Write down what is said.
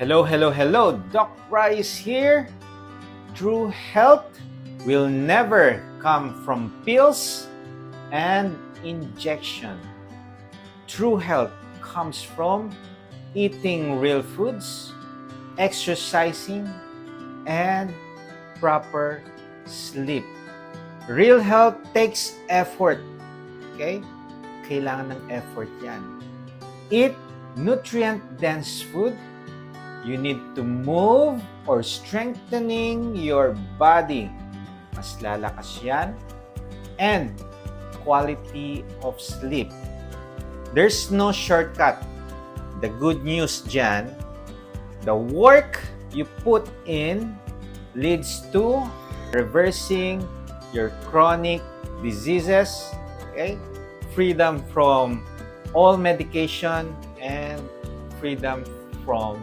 Hello, hello, hello. Doc Bryce here. True health will never come from pills and injection. True health comes from eating real foods, exercising, and proper sleep. Real health takes effort. Okay? Kailangan ng effort yan. Eat nutrient-dense food. You need to move or strengthening your body. Mas lalakas yan. And quality of sleep. There's no shortcut. The good news dyan, the work you put in leads to reversing your chronic diseases, okay? Freedom from all medication and freedom from